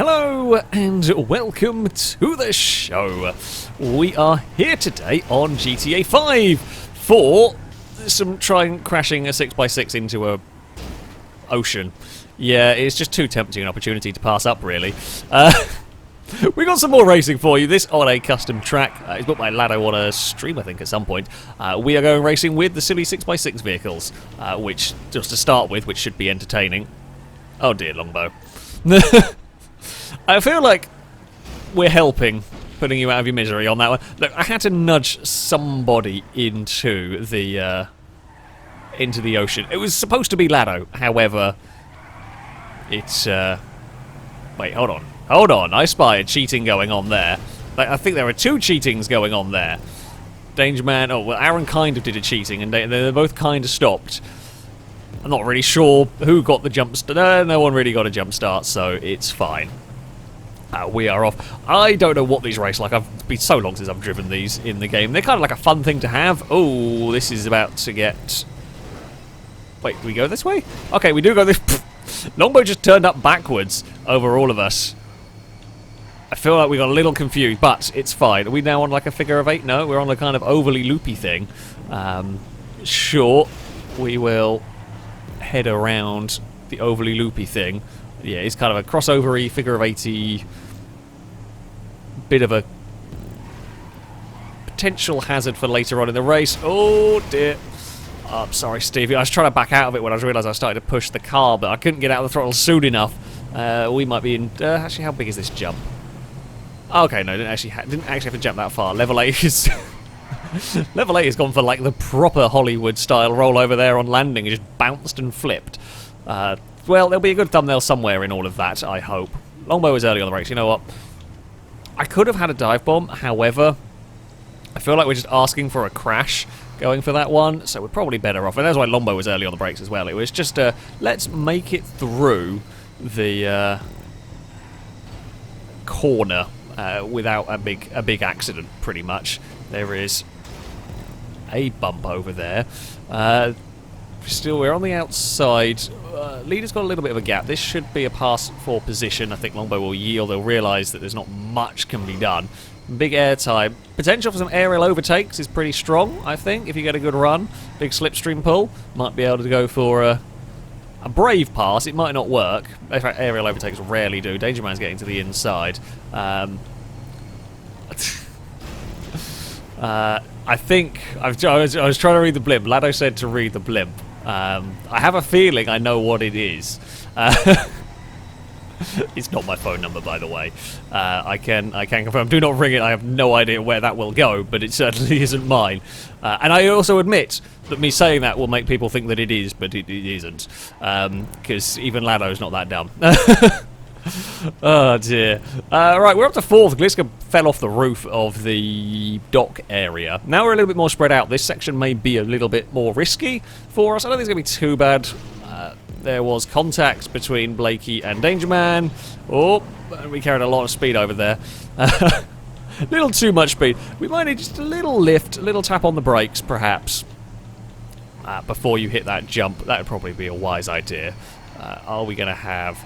Hello and welcome to the show. We are here today on GTA 5 for some crashing a 6x6 into a ocean. Yeah, it's just too tempting an opportunity to pass up, really. We got some more racing for you. This on a custom track. It's booked by Lado on a stream, I think, at some point. We are going racing with the silly 6x6 vehicles, which, just to start with, which should be entertaining. Oh dear, Longbow. I feel like we're helping, putting you out of your misery on that one. Look, I had to nudge somebody into the ocean. It was supposed to be Lado, however, it's wait, hold on. I spy a cheating going on there. I think there are two cheatings going on there. Danger Man. Oh well, Aaron kind of did a cheating, and they both kind of stopped. I'm not really sure who got the jump start. No one really got a jump start, so it's fine. We are off. I don't know what these race like. I've been so long since I've driven these in the game. They're kind of like a fun thing to have. Oh, this is about to get... Wait, do we go this way? Okay, we do go this... Longbow just turned up backwards over all of us. I feel like we got a little confused, but it's fine. Are we now on like a figure of 8? No, we're on a kind of overly loopy thing. Sure, we will head around the overly loopy thing. Yeah, it's kind of a crossover-y, figure of 80, bit of a potential hazard for later on in the race. Oh dear. Oh, I'm sorry, Stevie. I was trying to back out of it when I realised I started to push the car, but I couldn't get out of the throttle soon enough. We might be in... actually, how big is this jump? Okay, no, didn't actually have to jump that far. Level 8 is... Level 8 has gone for like the proper Hollywood-style roll over there on landing. It just bounced and flipped. Well, there'll be a good thumbnail somewhere in all of that, I hope. Longbow was early on the race. You know what? I could have had a dive bomb, however, I feel like we're just asking for a crash going for that one, so we're probably better off. And that's why Longbow was early on the brakes as well. It was just, let's make it through the corner without a big accident, pretty much. There is a bump over there. Still, we're on the outside. Leader's got a little bit of a gap. This should be a pass for position. I think Longbow will yield. They'll realise that there's not much can be done. Big air time. Potential for some aerial overtakes is pretty strong, I think, if you get a good run. Big slipstream pull. Might be able to go for a brave pass. It might not work. In fact, aerial overtakes rarely do. Danger Man's getting to the inside. I think... I was trying to read the blimp. Lado said to read the blimp. I have a feeling I know what it is. It's not my phone number, by the way. I can confirm. Do not ring it. I have no idea where that will go, but it certainly isn't mine. And I also admit that me saying that will make people think that it is, but it isn't. Because even Lado's not that dumb. Oh dear. Right, we're up to 4th. Gliska fell off the roof of the dock area. Now we're a little bit more spread out. This section may be a little bit more risky for us. I don't think it's going to be too bad. There was contact between Blakey and Danger Man. Oh, we carried a lot of speed over there. A little too much speed. We might need just a little lift, a little tap on the brakes, perhaps, before you hit that jump. That would probably be a wise idea. Are we going to have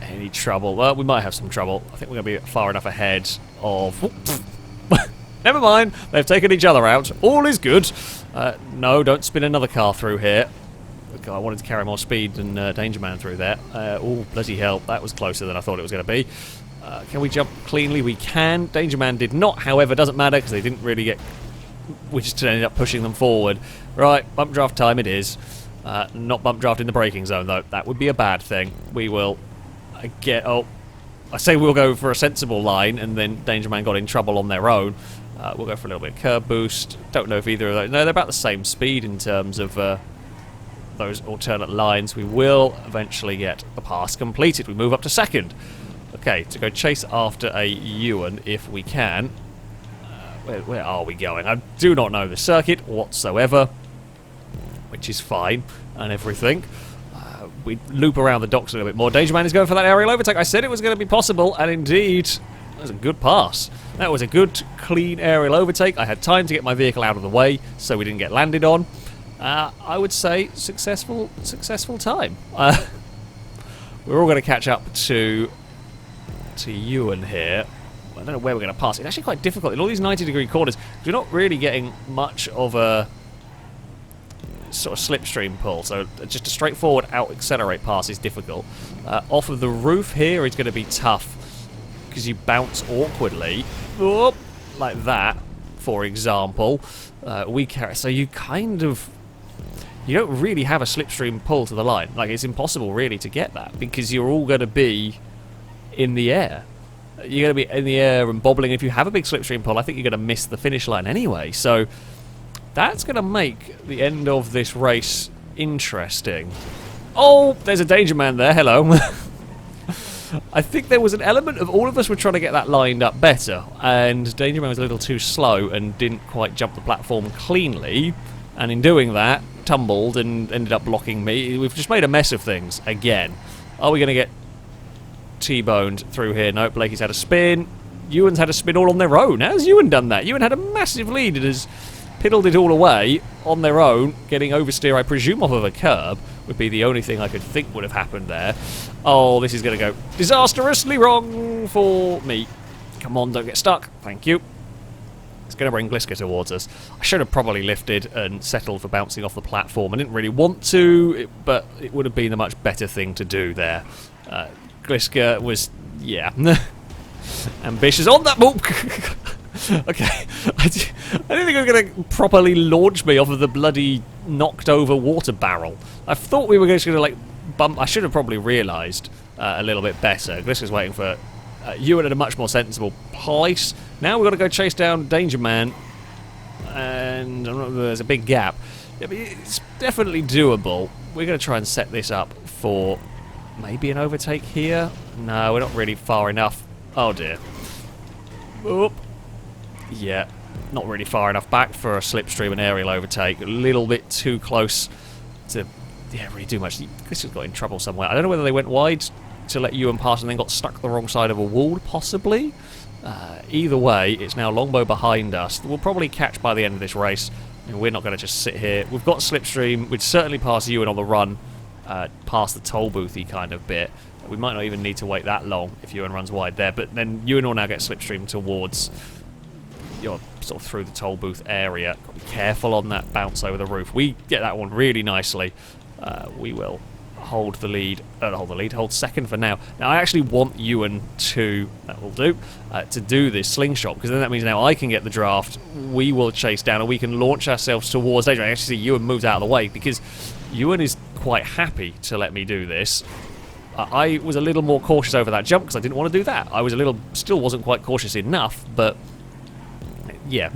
any trouble? Well, we might have some trouble. I think we're going to be far enough ahead of... Never mind. They've taken each other out. All is good. No, don't spin another car through here. God, I wanted to carry more speed than Danger Man through there. Oh, bloody hell. That was closer than I thought it was going to be. Can we jump cleanly? We can. Danger Man did not, however, doesn't matter because they didn't really get... We just ended up pushing them forward. Right, bump draft time it is. Not bump draft in the braking zone, though. That would be a bad thing. We will... I say we'll go for a sensible line, and then Danger Man got in trouble on their own. We'll go for a little bit of curb boost. Don't know if either of those... No, they're about the same speed in terms of those alternate lines. We will eventually get the pass completed. We move up to 2nd. Okay, to go chase after a Ewan if we can. Where are we going? I do not know the circuit whatsoever, which is fine and everything. We loop around the docks a little bit more. Danger Man is going for that aerial overtake. I said it was going to be possible, and indeed, that was a good pass. That was a good, clean aerial overtake. I had time to get my vehicle out of the way, so we didn't get landed on. I would say successful time. We're all going to catch up to to Ewan here. I don't know where we're going to pass. It's actually quite difficult in all these 90-degree corners. We're not really getting much of a sort of slipstream pull, so just a straightforward out-accelerate pass is difficult. Off of the roof here is going to be tough because you bounce awkwardly. Whoop, like that, for example. So you kind of... You don't really have a slipstream pull to the line. Like, it's impossible, really, to get that because you're all going to be in the air. You're going to be in the air and bobbling. If you have a big slipstream pull, I think you're going to miss the finish line anyway. So that's going to make the end of this race interesting. Oh, there's a danger man there. Hello. I think there was an element of all of us were trying to get that lined up better, and Danger Man was a little too slow and didn't quite jump the platform cleanly, and in doing that, tumbled and ended up blocking me. We've just made a mess of things again. Are we going to get T-boned through here? Nope, Blakey's had a spin. Ewan's had a spin all on their own. How's Ewan done that? Ewan had a massive lead and has piddled it all away on their own, getting oversteer, I presume, off of a curb, would be the only thing I could think would have happened there. Oh, this is going to go disastrously wrong for me. Come on, don't get stuck. Thank you. It's going to bring Gliska towards us. I should have probably lifted and settled for bouncing off the platform. I didn't really want to, but it would have been a much better thing to do there. Gliska was, yeah, ambitious on that ball. Okay, I didn't think it was going to properly launch me off of the bloody knocked over water barrel. I thought we were just going to, like, bump. I should have probably realised a little bit better. Gliska's waiting for Ewan at a much more sensible place. Now we've got to go chase down Danger Man, and there's a big gap. Yeah, but it's definitely doable. We're going to try and set this up for maybe an overtake here. No, we're not really far enough. Oh dear. Oop. Yeah, not really far enough back for a slipstream and aerial overtake. A little bit too close to, yeah, really do much. This has got in trouble somewhere. I don't know whether they went wide to let Ewan pass and then got stuck the wrong side of a wall, possibly. Either way, it's now Longbow behind us. We'll probably catch by the end of this race. We're not going to just sit here. We've got slipstream. We'd certainly pass Ewan on the run, past the toll boothy kind of bit. We might not even need to wait that long if Ewan runs wide there. But then Ewan will now get slipstream towards, you're sort of through the toll booth area. Got to be careful on that bounce over the roof. We get that one really nicely. We will hold the lead, hold second for now. Now I actually want Ewan to, that will do, to do this slingshot, because then that means now I can get the draft, we will chase down, and we can launch ourselves towards danger. I actually see Ewan moves out of the way, because Ewan is quite happy to let me do this. I was a little more cautious over that jump, because I didn't want to do that. I was a little, still wasn't quite cautious enough, but yeah.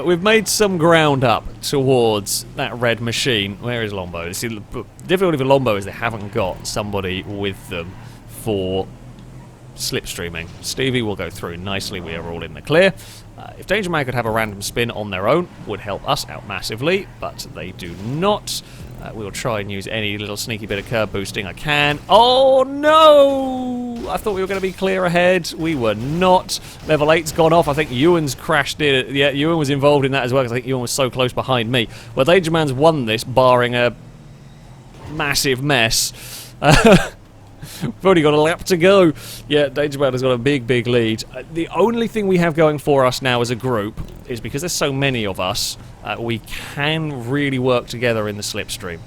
We've made some ground up towards that red machine. Where is Longbow? See, the difficulty for Longbow is they haven't got somebody with them for slipstreaming. Stevie will go through nicely. We are all in the clear. If Danger Man could have a random spin on their own, would help us out massively, but they do not. We'll try and use any little sneaky bit of curb boosting I can. Oh no! I thought we were going to be clear ahead. We were not. Level 8's gone off. I think Ewan's crashed in. Yeah, Ewan was involved in that as well, because I think Ewan was so close behind me. Well, Danger Man's won this, barring a massive mess. We've only got a lap to go. Yeah, Danger Man has got a big, big lead. The only thing we have going for us now as a group is because there's so many of us, we can really work together in the slipstream.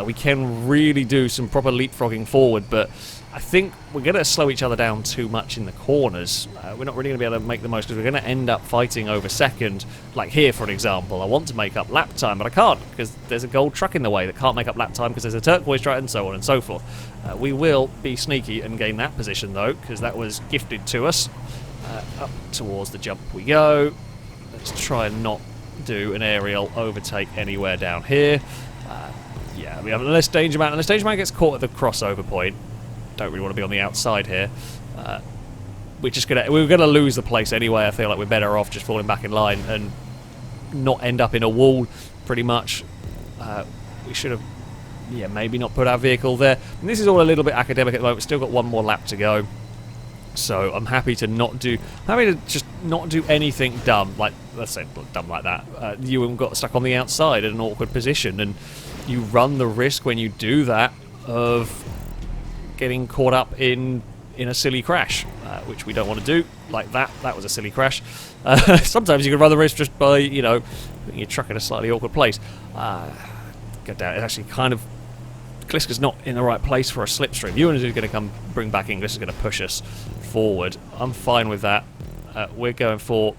We can really do some proper leapfrogging forward, but I think we're going to slow each other down too much in the corners. We're not really going to be able to make the most, because we're going to end up fighting over second. Like here, for an example, I want to make up lap time, but I can't, because there's a gold truck in the way that can't make up lap time because there's a turquoise truck, and so on and so forth. We will be sneaky and gain that position, though, because that was gifted to us. Up towards the jump we go. Let's try and not do an aerial overtake anywhere down here. Yeah, I mean, unless Danger Man gets caught at the crossover point, don't really want to be on the outside here. We're gonna lose the place anyway. I feel like we're better off just falling back in line and not end up in a wall, pretty much. We should have, yeah, maybe not put our vehicle there. And this is all a little bit academic at the moment. We've still got one more lap to go. So I'm happy to just not do anything dumb, like, let's say dumb like that. You got stuck on the outside in an awkward position, and you run the risk when you do that of getting caught up in in a silly crash, which we don't want to do. Like that. That was a silly crash. Sometimes you can run the risk just by, you know, putting your truck in a slightly awkward place. Go down. It's actually kind of... Gliska's not in the right place for a slipstream. Ewan is going to come bring back in. Gliska's going to push us forward. I'm fine with that. We're going for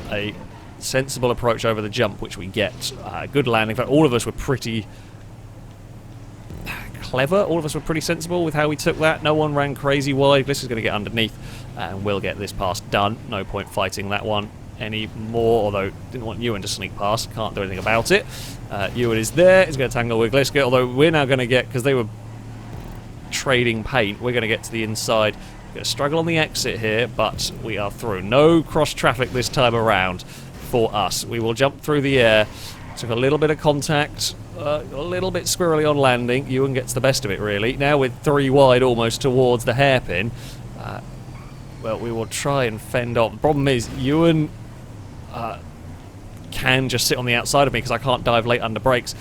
a sensible approach over the jump, which we get. Good landing. In fact, all of us were pretty clever. All of us were pretty sensible with how we took that. No one ran crazy wide. Gliska's going to get underneath, and we'll get this pass done. No point fighting that one anymore, although didn't want Ewan to sneak past. Can't do anything about it. Ewan is there. He's going to tangle with Gliska, although we're now going to get, because they were trading paint, we're going to get to the inside. We're going to struggle on the exit here, but we are through. No cross traffic this time around for us. We will jump through the air. Took a little bit of contact, a little bit squirrely on landing. Ewan gets the best of it, really. Now with 3 wide almost towards the hairpin. Well, we will try and fend off. The problem is, Ewan can just sit on the outside of me because I can't dive late under brakes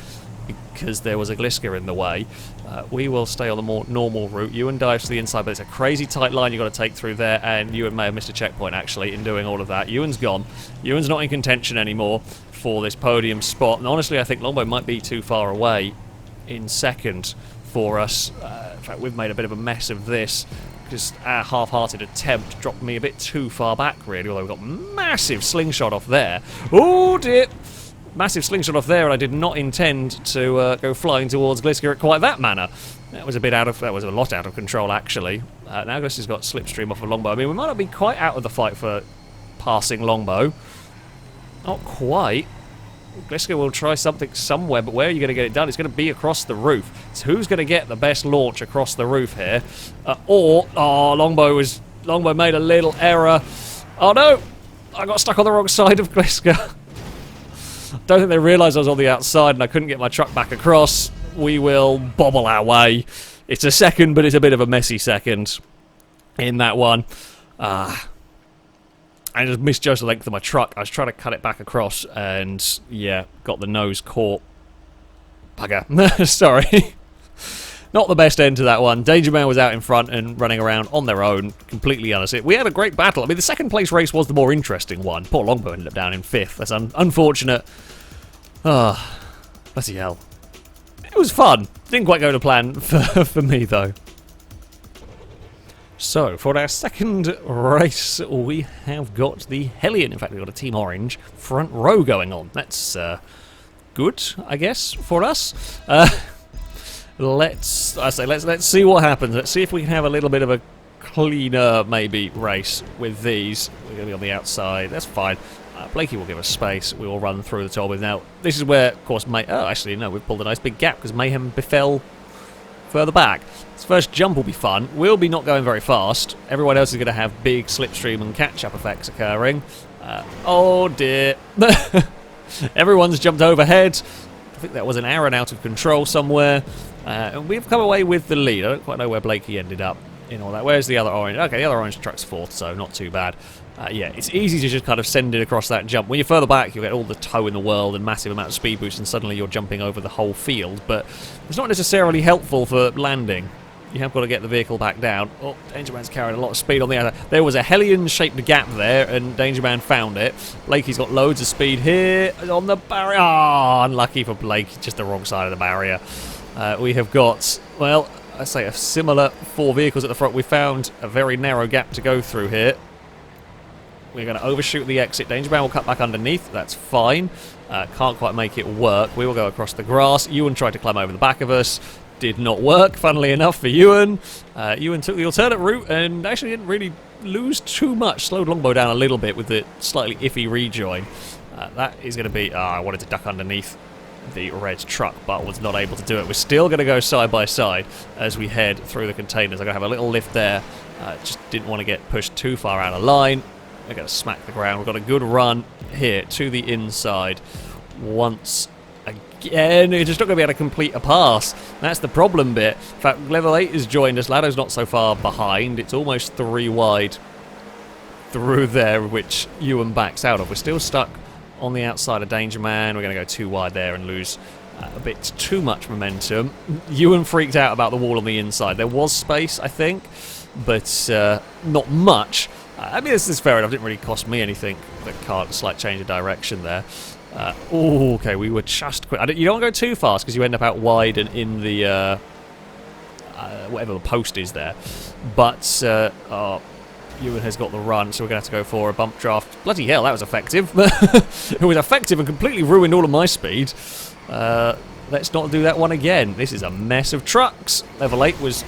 because there was a Gliska in the way. We will stay on the more normal route. Ewan dives to the inside, but it's a crazy tight line you've got to take through there, and Ewan may have missed a checkpoint, actually, in doing all of that. Ewan's gone. Ewan's not in contention anymore for this podium spot, and honestly, I think Longbow might be too far away in second for us. In fact, we've made a bit of a mess of this, because our half-hearted attempt dropped me a bit too far back, really, although we've got massive slingshot off there. Oh, dear! Massive slingshot off there, and I did not intend to go flying towards Gliska at quite that manner. That was a lot out of control, actually. Now Gliska's got slipstream off of Longbow. I mean, we might not be quite out of the fight for passing Longbow. Not quite. Gliska will try something somewhere, but where are you going to get it done? It's going to be across the roof. So who's going to get the best launch across the roof here? Longbow made a little error. Oh no! I got stuck on the wrong side of Gliska. Don't think they realised I was on the outside and I couldn't get my truck back across. We will bobble our way. It's a second, but it's a bit of a messy second in that one. I just misjudged the length of my truck. I was trying to cut it back across and, yeah, got the nose caught. Bugger. Sorry. Not the best end to that one. Danger Man was out in front and running around on their own, completely unassisted. We had a great battle. I mean, the second place race was the more interesting one. Poor Longbow ended up down in 5th. That's unfortunate. Ah, bloody hell. It was fun. Didn't quite go to plan for me, though. So, for our second race, we have got the Hellion. In fact, we've got a Team Orange front row going on. That's good, I guess, for us. Let's see what happens. Let's see if we can have a little bit of a cleaner, maybe, race with these. We're going to be on the outside. That's fine. Blakey will give us space. We will run through the top with. Now, this is where, of course, actually, no, we've pulled a nice big gap because Mayhem befell further back. This first jump will be fun. We'll be not going very fast. Everyone else is going to have big slipstream and catch-up effects occurring. Oh, dear. Everyone's jumped overhead. I think that was an Aaron out of control somewhere. And we've come away with the lead. I don't quite know where Blakey ended up in all that. Where's the other orange? Okay, the other orange truck's 4th, so not too bad. Yeah, it's easy to just kind of send it across that jump. When you're further back, you'll get all the tow in the world and massive amount of speed boost, and suddenly you're jumping over the whole field. But it's not necessarily helpful for landing. You have got to get the vehicle back down. Oh, Danger Man's carrying a lot of speed on the outside. There was a Hellion-shaped gap there, and Danger Man found it. Blakey's got loads of speed here on the barrier. Ah, unlucky for Blake, just the wrong side of the barrier. We have got, well, I say a similar 4 vehicles at the front. We found a very narrow gap to go through here. We're going to overshoot the exit. Danger Man will cut back underneath. That's fine. Can't quite make it work. We will go across the grass. Ewan tried to climb over the back of us. Did not work, funnily enough, for Ewan. Ewan took the alternate route and actually didn't really lose too much. Slowed Longbow down a little bit with the slightly iffy rejoin. That is going to be... I wanted to duck underneath the red truck, but was not able to do it. We're still going to go side by side as we head through the containers. I'm going to have a little lift there. Just didn't want to get pushed too far out of line. We're going to smack the ground. We've got a good run here to the inside once again. It's just not going to be able to complete a pass. That's the problem bit. In fact, level 8 has joined us. Lado's not so far behind. It's almost 3 wide through there, which Ewan backs out of. We're still stuck on the outside of Danger Man. We're going to go 2 wide there and lose a bit too much momentum. Ewan freaked out about the wall on the inside. There was space, I think. but not much. I mean, this is fair enough. It didn't really cost me anything. The car, a slight change of direction there. Oh, okay, we were just quick. You don't want to go too fast because you end up out wide and in the whatever the post is there. But Ewan has got the run, so we're going to have to go for a bump draft. Bloody hell, that was effective. It was effective and completely ruined all of my speed. Let's not do that one again. This is a mess of trucks. Level 8 was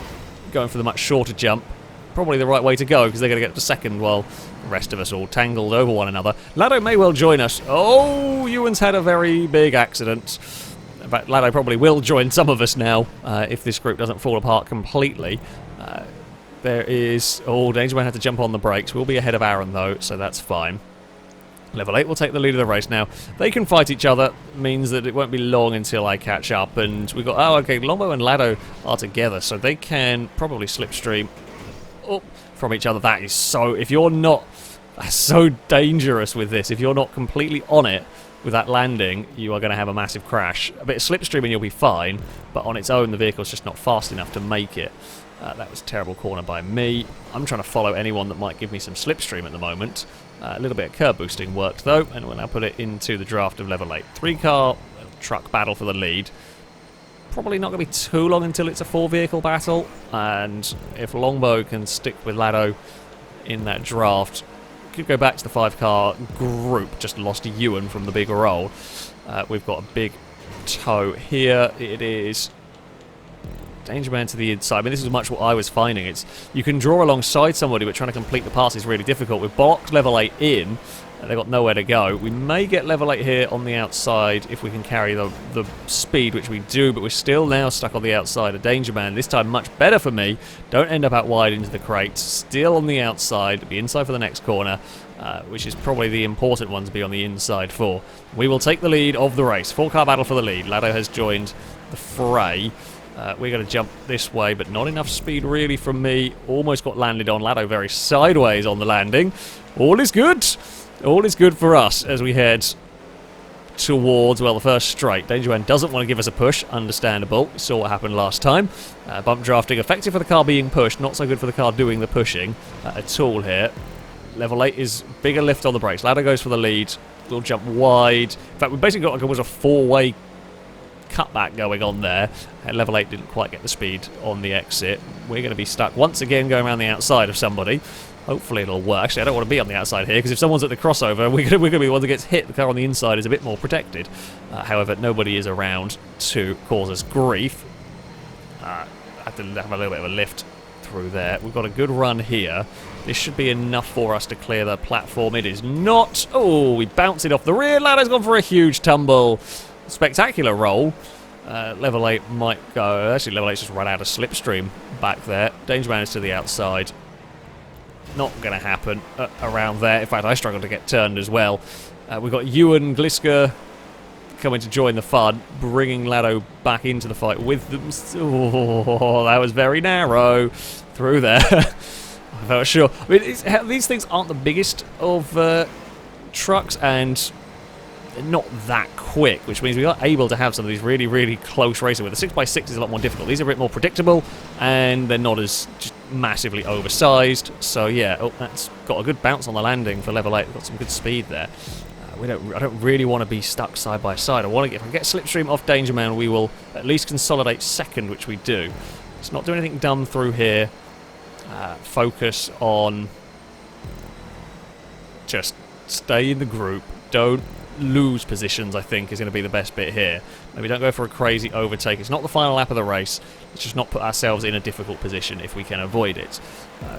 going for the much shorter jump. Probably the right way to go, because they're going to get to second while the rest of us all tangled over one another. Lado may well join us. Oh, Ewan's had a very big accident. In fact, Lado probably will join some of us now, if this group doesn't fall apart completely. There is... Oh, Danger Man had to jump on the brakes. We'll be ahead of Aaron, though, so that's fine. Level 8 will take the lead of the race now. They can fight each other, means that it won't be long until I catch up. And we've got... Oh, okay, Lombo and Lado are together, so they can probably slipstream from each other. That is so... If you're not... That's so dangerous with this. If you're not completely on it with that landing, you are going to have a massive crash. A bit of slipstreaming, you'll be fine, but on its own, the vehicle's just not fast enough to make it. That was a terrible corner by me. I'm trying to follow anyone that might give me some slipstream at the moment. A little bit of curb boosting worked, though, and we'll now put it into the draft of level 8. 3-car truck battle for the lead. Probably not going to be too long until it's a 4-vehicle battle, and if Longbow can stick with Lado in that draft, could go back to the 5-car group. Just lost Ewan from the big roll. We've got a big tow here. It is Danger Man to the inside. I mean, this is much what I was finding. It's you can draw alongside somebody, but trying to complete the pass is really difficult. We've blocked level 8 in, and they've got nowhere to go. We may get level 8 here on the outside if we can carry the speed, which we do, but we're still now stuck on the outside of Danger Man. This time much better for me. Don't end up out wide into the crate. Still on the outside. Be inside for the next corner, which is probably the important one to be on the inside for. We will take the lead of the race. 4-car battle for the lead. Lado has joined the fray. We're going to jump this way, but not enough speed really from me. Almost got landed on. Lado very sideways on the landing. All is good. All is good for us as we head towards, well, the first straight. Danger Man doesn't want to give us a push. Understandable. We saw what happened last time. Bump drafting effective for the car being pushed. Not so good for the car doing the pushing at all here. Level 8 is bigger lift on the brakes. Lado goes for the lead. We'll jump wide. In fact, we basically got like almost a 4-way cutback going on there. Level 8 didn't quite get the speed on the exit. We're going to be stuck once again going around the outside of somebody. Hopefully it'll work. Actually, I don't want to be on the outside here, because if someone's at the crossover, we're going to be the one that gets hit. The car on the inside is a bit more protected. However, nobody is around to cause us grief. I have to have a little bit of a lift through there. We've got a good run here. This should be enough for us to clear the platform. It is not. Oh, we bounce it off the rear. Lado's gone for a huge tumble. Spectacular roll. Level 8 might go... Actually, Level 8's just run out of slipstream back there. Danger Man is to the outside. Not going to happen around there. In fact, I struggled to get turned as well. We've got Ewan Glisker coming to join the fun, bringing Lado back into the fight with them. Oh, that was very narrow through there. I felt sure. I mean, these things aren't the biggest of trucks, and they're not that quick, which means we are able to have some of these really, really close racing. With the 6x6 is a lot more difficult. These are a bit more predictable, and they're not as just massively oversized. So yeah, oh, that's got a good bounce on the landing for level 8. We've got some good speed there. I don't really want to be stuck side by side. If I get slipstream off Danger Man, we will at least consolidate second, which we do. Let's not do anything dumb through here. Focus on just stay in the group. Don't lose positions, I think, is going to be the best bit here. Maybe don't go for a crazy overtake. It's not the final lap of the race. Let's just not put ourselves in a difficult position if we can avoid it.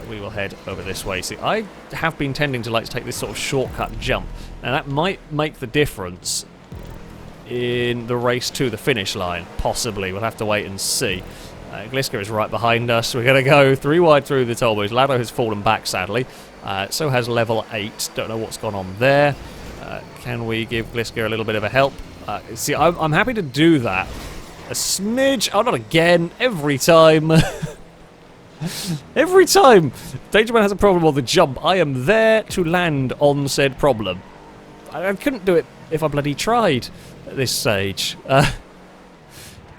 We will head over this way. See, I have been tending to like to take this sort of shortcut jump. Now, that might make the difference in the race to the finish line, possibly. We'll have to wait and see. Glisker is right behind us. We're going to go 3 wide through the toll booth. Lado has fallen back, sadly. So has level 8. Don't know what's gone on there. Can we give Glisker a little bit of a help? See, I'm happy to do that. A smidge. Oh, not again. Every time. Every time Danger Man has a problem on the jump, I am there to land on said problem. I couldn't do it if I bloody tried at this stage.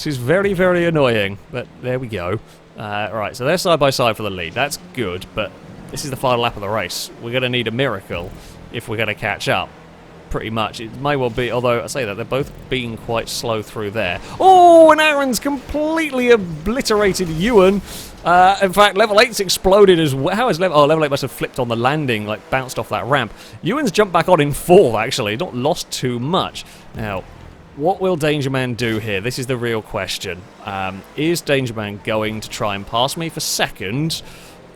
which is very, very annoying. But there we go. Right, so they're side by side for the lead. That's good, but this is the final lap of the race. We're going to need a miracle if we're going to catch up. Pretty much. It may well be, although I say that, they're both being quite slow through there. Oh, and Aaron's completely obliterated Ewan. In fact, level 8's exploded as well. How is level... Oh, level 8 must have flipped on the landing, like bounced off that ramp. Ewan's jumped back on in 4th, actually. Not lost too much. Now, what will Danger Man do here? This is the real question. Is Danger Man going to try and pass me for 2nd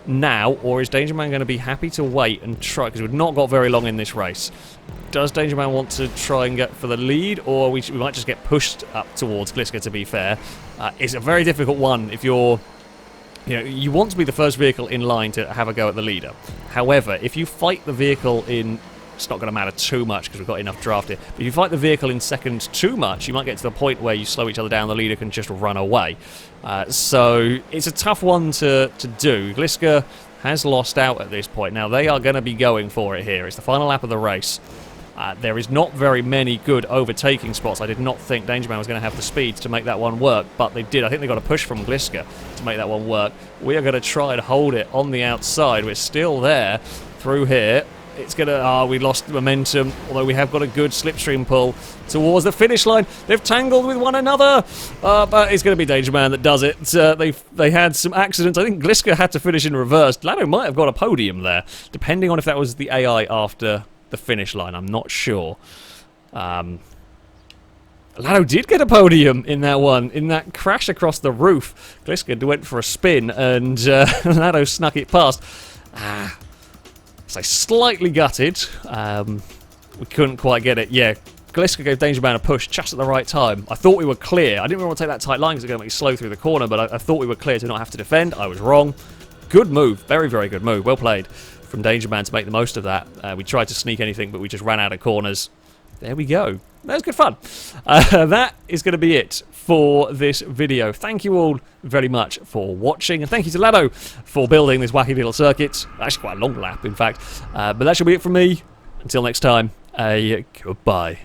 now, or is Danger Man going to be happy to wait and try, because we've not got very long in this race. Does Danger Man want to try and get for the lead, or we might just get pushed up towards Gliska, to be fair? It's a very difficult one if you're... You want to be the first vehicle in line to have a go at the leader. However, if you fight the vehicle in... It's not going to matter too much because we've got enough draft here. But if you fight the vehicle in 2nd too much, you might get to the point where you slow each other down, the leader can just run away. So it's a tough one to do. Gliska has lost out at this point. Now, they are going to be going for it here. It's the final lap of the race. There is not very many good overtaking spots. I did not think Danger Man was going to have the speed to make that one work, but they did. I think they got a push from Gliska to make that one work. We are going to try and hold it on the outside. We're still there through here. It's going to... we lost momentum, although we have got a good slipstream pull towards the finish line. They've tangled with one another, but it's going to be Danger Man that does it. They had some accidents. I think Gliska had to finish in reverse. Lado might have got a podium there, depending on if that was the AI after the finish line. I'm not sure. Lado did get a podium in that one, in that crash across the roof. Gliska went for a spin, and Lado snuck it past. So slightly gutted. We couldn't quite get it. Yeah, Gliska gave Danger Man a push just at the right time. I thought we were clear. I didn't really want to take that tight line because it's going to make you slow through the corner, but I thought we were clear to not have to defend. I was wrong. Good move. Very, very good move. Well played from Danger Man to make the most of that. We tried to sneak anything, but we just ran out of corners. There we go. That was good fun. That is going to be it for this video. Thank you all very much for watching, and thank you to Lado for building this wacky little circuit. Actually quite a long lap, in fact. But that should be it from me. Until next time, goodbye.